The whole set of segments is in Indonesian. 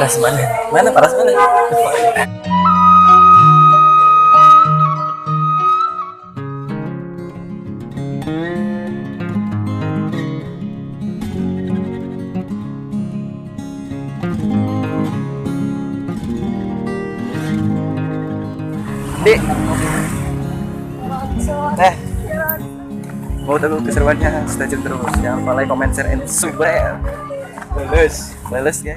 Paras mana? Mana paras mana? Dik, mau tahu keseruannya? Stay tune terus. Jangan lupa like, comment, share, and subscribe. Balas ya.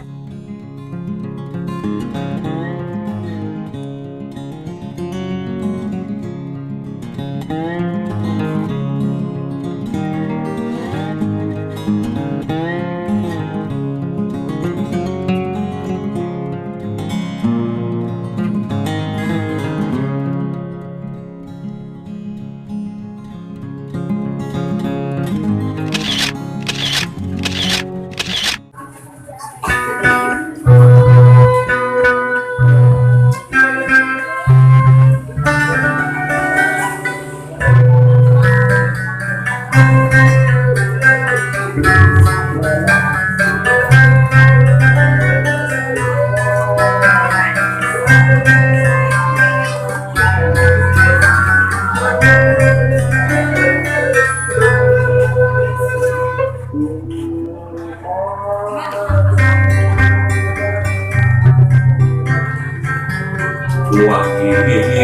Wangi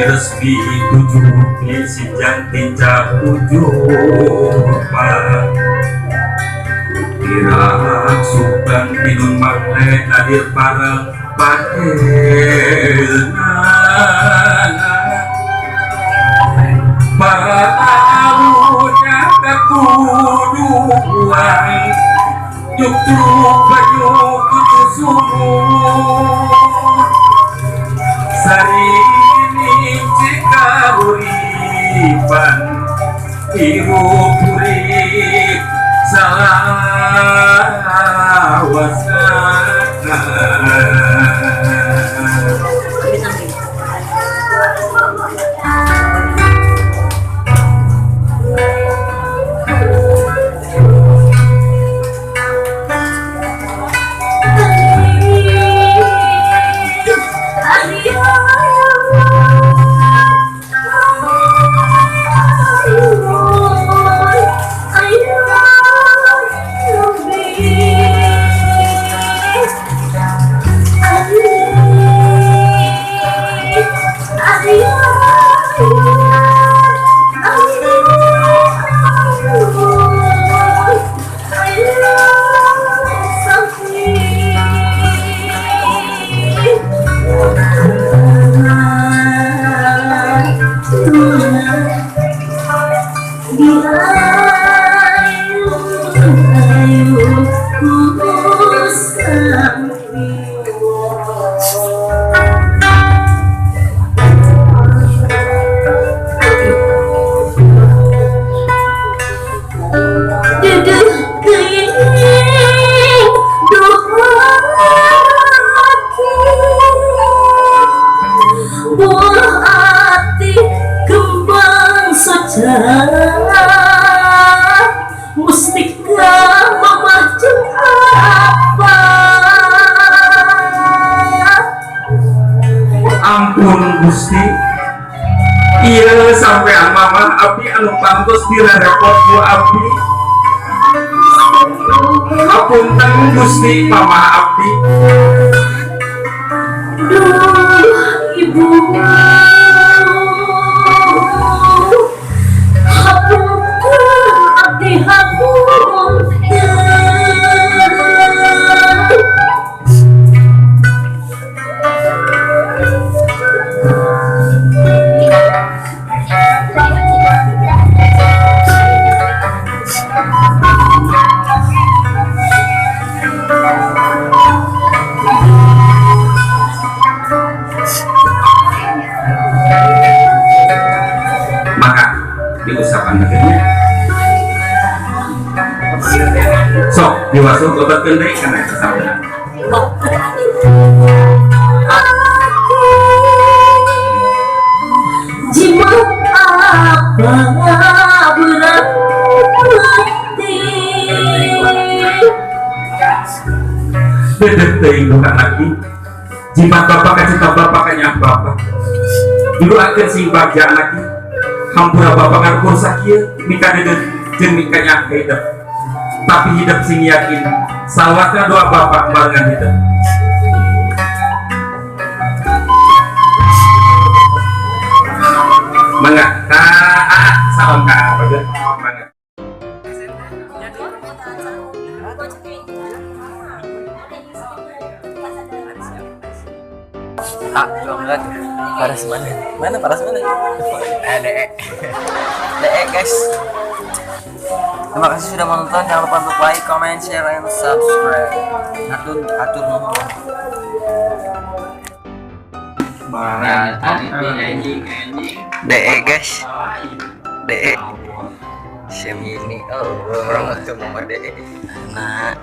resmi tujuh si jantinca tujuh rupa Kira sukan pinun makle hadir para pakenan Barunya kekuduan Yuk-yuk bayuk tujuh sumur Sari ini jika uripan Ibu puri Mustika memacam apa? Ampun Gusti iya sampean mama abdi anu pantos direrepot ku abdi Apunten Gusti mama abdi Duh ibu diusahakan akhirnya sok diwasuh obat kendai karena itu sampai jimat apa berarti Dedek teuing bukan lagi. Jimat bapak kacita bapak kanya bapak. Dulu akan sing bagja lagi. Hampura bapak ngakur sakieu mika dedek jeung mika nya hidup. Tapi hidup sing yakin salawatna doa bapak barengan hidup. Mangga salam ka pada mangga. Belum lihat Paras mana? Mana Paras mana? DE. DE guys. Terima kasih sudah menonton. Jangan lupa untuk like, comment, share, and subscribe. Atur nuhun. DE guys. DE. Semini. Oh, nomor DE. Nah.